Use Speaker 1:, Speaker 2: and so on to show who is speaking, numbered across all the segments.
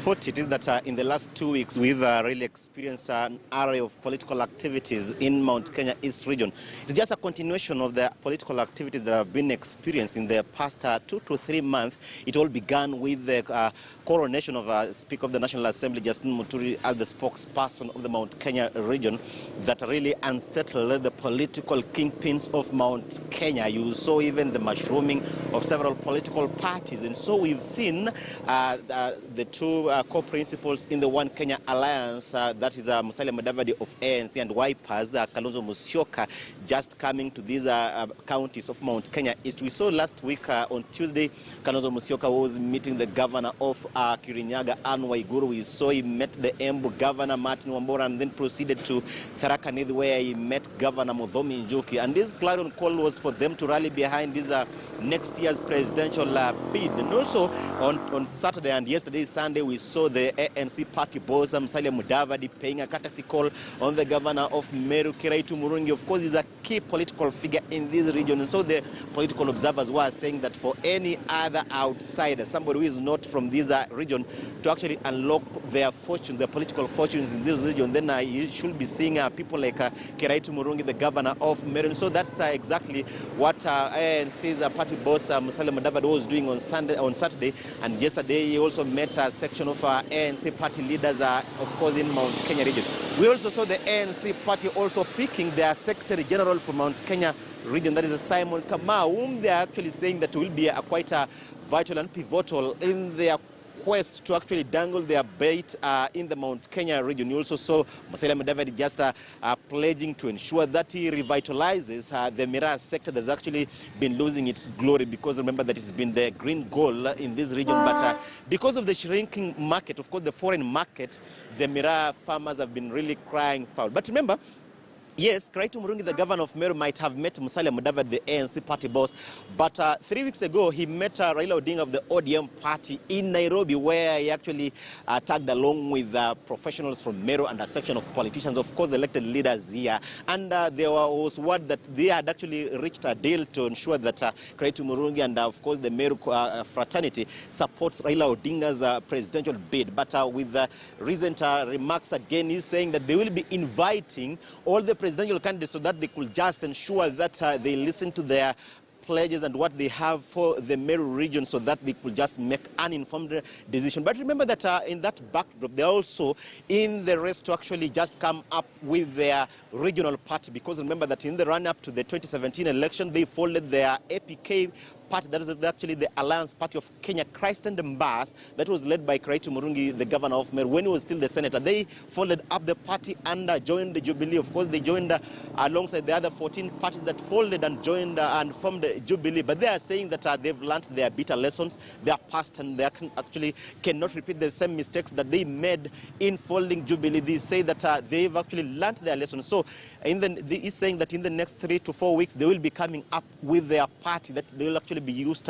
Speaker 1: put it is that in the last 2 weeks, we've really experienced an array of political activities in Mount Kenya East region. It's just a continuation of the political activities that have been experienced in the past 2 to 3 months. It all began with the coronation of Speaker of the National Assembly, Justin Muturi, as the spokesperson of the Mount Kenya region, that really unsettled the political kingpins of Mount Kenya. You saw even the mushrooming of several political parties, and so we've seen the two co-principals in the One Kenya Alliance, that is Musalia Mudavadi of ANC and Wipers, Kalonzo Musyoka, just coming to these counties of Mount Kenya East. We saw last week on Tuesday, Kalonzo Musyoka was meeting the governor of Kirinyaga, Anne Waiguru. We saw he met the Embu governor, Martin Wambora, and then proceeded to Tharaka Nithi, where he met Governor Muthomi Njuki. And this clarion call was for them to rally behind this next year's presidential bid. And also on Saturday and yesterday, Sunday, we saw the ANC party boss, Musalia Mudavadi, paying a courtesy call on the governor of Meru, Kiraitu Murungi. Of course, he's a key political figure in this region. And so the political observers were saying that for any other outsider, somebody who is not from this region, to actually unlock their fortune, their political fortunes in this region, then you should be seeing people like Kiraitu Murungi, the governor of Meru. And so that's exactly what ANC's party boss, Musalia Mudavadi, was doing on Saturday. And yesterday, he also met a section of ANC party leaders, of course, in Mount Kenya region. We also saw the ANC party also picking their Secretary General for Mount Kenya region, that is Simon Kamau, whom they are actually saying that will be quite vital and pivotal in their quest to actually dangle their bait in the Mount Kenya region. You also saw Musalia Mudavadi just pledging to ensure that he revitalizes the Miraa sector that's actually been losing its glory, because remember that it's been the green goal in this region. But because of the shrinking market, of course, the foreign market, the Miraa farmers have been really crying foul. But remember, yes, Kiraitu Murungi, the governor of Meru, might have met Musalia Mudavadi, the ANC party boss, but 3 weeks ago, he met Raila Odinga of the ODM party in Nairobi, where he actually tagged along with professionals from Meru and a section of politicians, of course, elected leaders here. And there was word that they had actually reached a deal to ensure that Kiraitu Murungi and, of course, the Meru fraternity supports Raila Odinga's presidential bid. But with recent remarks again, he's saying that they will be inviting all the presidential candidates so that they could just ensure that they listen to their pledges and what they have for the Meru region, so that they could just make an informed decision. But remember that in that backdrop, they're also in the race to actually just come up with their regional party, because remember that in the run-up to the 2017 election, they folded their APK party, that is actually the Alliance Party of Kenya Christ and Mbas, that was led by Kiraitu Murungi, the governor of Meru, when he was still the senator. They folded up the party and joined the Jubilee. Of course, they joined alongside the other 14 parties that folded and joined and formed the Jubilee. But they are saying that they've learned their bitter lessons, their past, and they actually cannot repeat the same mistakes that they made in folding Jubilee. They say that they've actually learned their lessons. So he's saying that in the next 3 to 4 weeks, they will be coming up with their party that they will actually be used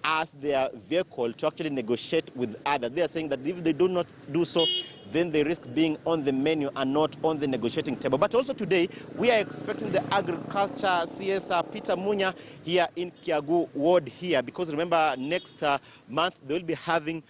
Speaker 1: as their vehicle to actually negotiate with others. They are saying that if they do not do so, then they risk being on the menu and not on the negotiating table. But also today, we are expecting the agriculture CS Peter Munya here in Kiagu Ward here, because remember, next month they will be having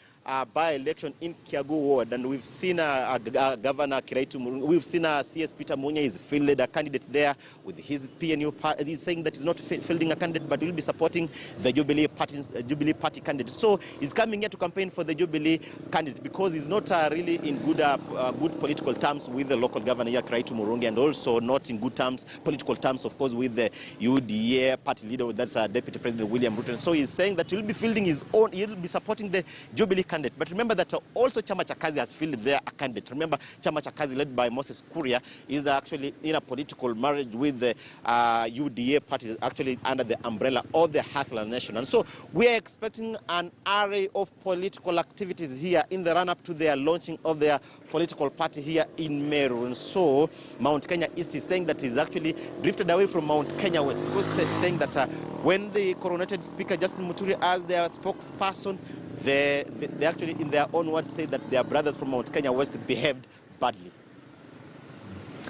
Speaker 1: by-election in Kiagu Ward, and we've seen Governor Kiraitu Murungi, we've seen CS Peter Munya is fielded a candidate there with his PNU party. He's saying that he's not fielding a candidate, but will be supporting the Jubilee party candidate. So he's coming here to campaign for the Jubilee candidate, because he's not really in good political terms with the local governor here, Kiraitu Murungi, and also not in good political terms, of course, with the UDA party leader, that's Deputy President William Ruto. So he's saying that he'll be fielding his own, he'll be supporting the Jubilee candidate. But remember that also Chama cha Kazi has fielded their candidate. Remember, Chama cha Kazi, led by Moses Kuria, is actually in a political marriage with the UDA party, actually under the umbrella of the Hustler Nation. And so we are expecting an array of political activities here in the run-up to their launching of their political party here in Meru. And so Mount Kenya East is saying that he's actually drifted away from Mount Kenya West, because saying that when the coronated Speaker Justin Muturi as their spokesperson, they actually, in their own words, say that their brothers from Mount Kenya West behaved badly.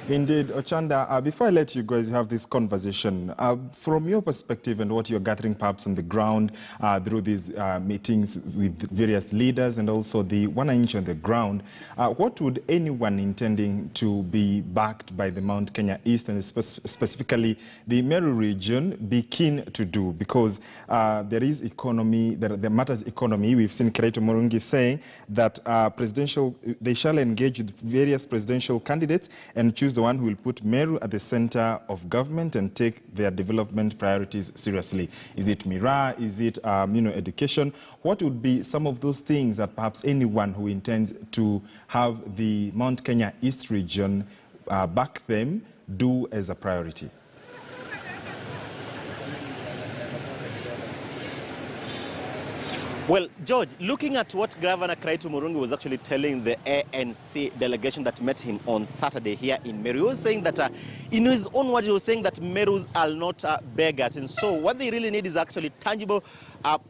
Speaker 2: Indeed, Ochanda, before I let you guys have this conversation, from your perspective and what you're gathering perhaps on the ground through these meetings with various leaders and also the 1 inch on the ground, what would anyone intending to be backed by the Mount Kenya East and specifically the Meru region be keen to do? Because there is economy, there matters economy. We've seen Kirito Murungi saying that they shall engage with various presidential candidates and choose the one who will put Meru at the center of government and take their development priorities seriously. Is it Mira? Is it education? What would be some of those things that perhaps anyone who intends to have the Mount Kenya East region back them do as a priority?
Speaker 1: Well, George, looking at what Governor Kirito Murungi was actually telling the ANC delegation that met him on Saturday here in Meru, he was saying that, in his own words, he was saying that Merus are not beggars. And so what they really need is actually tangible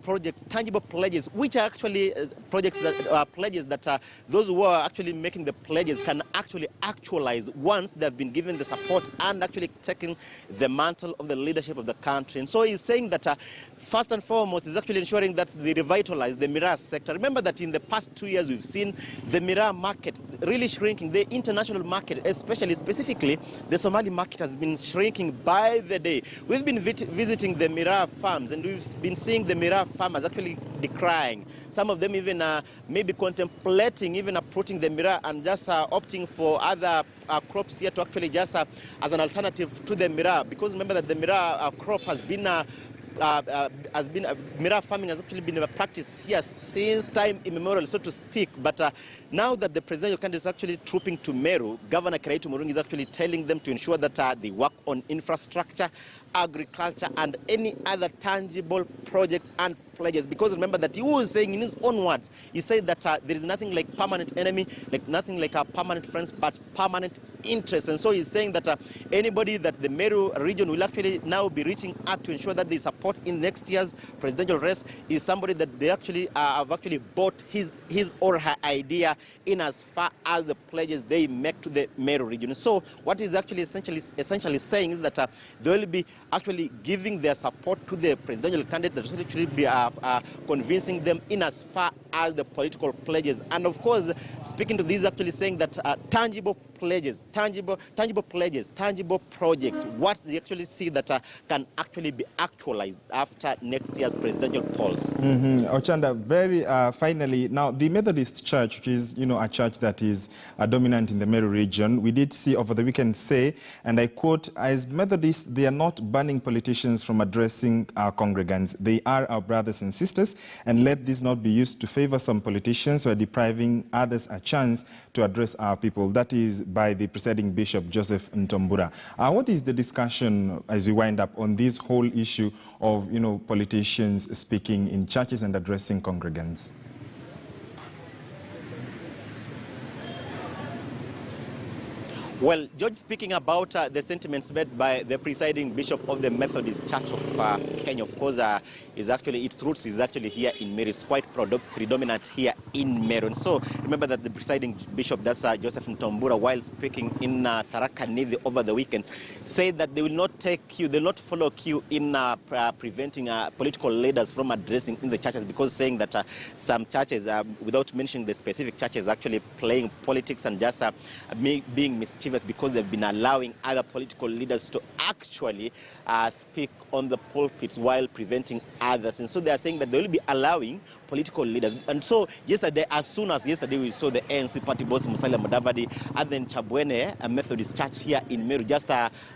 Speaker 1: projects, tangible pledges, which are actually projects that pledges that those who are actually making the pledges can actually actualize once they've been given the support and actually taking the mantle of the leadership of the country. And so he's saying that first and foremost is actually ensuring that they revitalize the Miraa sector. Remember that in the past 2 years we've seen the Miraa market really shrinking. The international market, specifically the Somali market, has been shrinking by the day. We've been visiting the Miraa farms and we've been seeing the Miraa farmers actually decrying. Some of them even maybe contemplating even uprooting the Miraa and just opting for other crops here to actually just as an alternative to the Miraa. Because remember that the Miraa crop has been Miraa farming has actually been a practice here since time immemorial, so to speak. But now that the presidential candidate is actually trooping to Meru, Governor Kirito Murungi is actually telling them to ensure that they work on infrastructure, agriculture, and any other tangible projects and pledges. Because remember that he was saying in his own words, he said that there is nothing like permanent enemy, like nothing like permanent friends, but permanent interest. And so he's saying that anybody that the Meru region will actually now be reaching out to ensure that they support in next year's presidential race is somebody that they actually have actually bought his or her idea in as far as the pledges they make to the Meru region. So what is actually essentially saying is that they will be actually giving their support to the presidential candidate that will actually be convincing them in as far as the political pledges. And of course, speaking to these, actually saying that tangible pledges, tangible pledges, tangible projects, what they actually see that can actually be actualized after next year's presidential polls.
Speaker 2: Ochanda, very finally, now the Methodist Church, which is a church that is dominant in the Meru region, we did see over the weekend say, and I quote, as Methodists, they are not banning politicians from addressing our congregants. They are our brothers and sisters, and let this not be used to favor some politicians who are depriving others a chance to address our people. That is by the presiding Bishop Joseph Ntombura. What is the discussion as we wind up on this whole issue of politicians speaking in churches and addressing congregants?
Speaker 1: Well, George, speaking about the sentiments made by the presiding bishop of the Methodist Church of Kenya, of course, its roots is actually here in Meru. It's quite predominant here in Meru. And so remember that the presiding bishop, that's Joseph Ntombura, while speaking in Tharaka Nithi over the weekend, said that they will not they will not follow queue in preventing political leaders from addressing in the churches, because saying that some churches, without mentioning the specific churches, actually playing politics and just being mischievous because they've been allowing other political leaders to actually speak on the pulpits while preventing others. And so they are saying that they will be allowing political leaders. And so yesterday, as soon as yesterday, we saw the ANC party boss Musalia Mudavadi at the Chabwene, a Methodist church here in Meru, just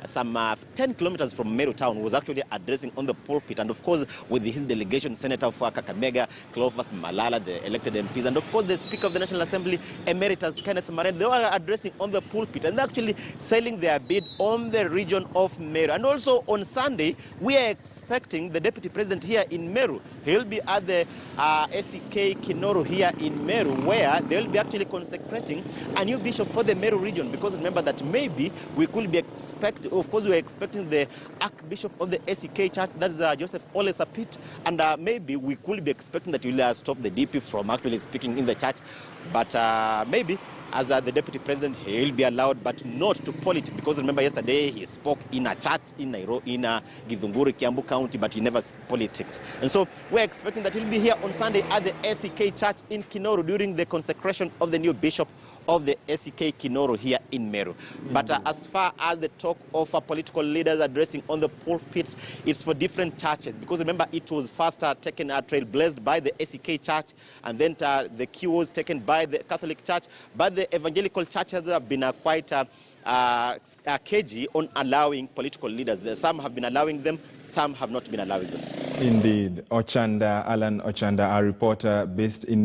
Speaker 1: some 10 kilometers from Meru town, was actually addressing on the pulpit. And of course, with his delegation, Senator for Kakamega, Clovis Malala, the elected MPs, and of course, the Speaker of the National Assembly, Emeritus Kenneth Maren, they were addressing on the pulpit and actually selling their bid on the region of Meru. And also on Sunday, we are expecting the Deputy President here in Meru. He'll be at the SEK Kinoru here in Meru, where they'll be actually consecrating a new bishop for the Meru region. Because remember that maybe we could be expecting, of course, we're expecting the Archbishop of the SEK Church, that's Joseph Ole Sapit, and maybe we could be expecting that he'll stop the DP from actually speaking in the church. But maybe as the deputy president, he will be allowed, but not to politic, because remember yesterday he spoke in a church in Nairobi, in Githunguri, Kiambu County, but he never politicked. And so we're expecting that he'll be here on Sunday at the SEK Church in Kinoru during the consecration of the new bishop of the SEK Kinoru here in Meru. But as far as the talk of political leaders addressing on the pulpits, it's for different churches, because remember it was first taken trailblazed by the SEK Church, and then the cue was taken by the Catholic Church, but the evangelical churches have been quite cagey on allowing political leaders. Some have been allowing them, some have not been allowing them.
Speaker 2: Indeed. Alan Ochanda, our reporter based in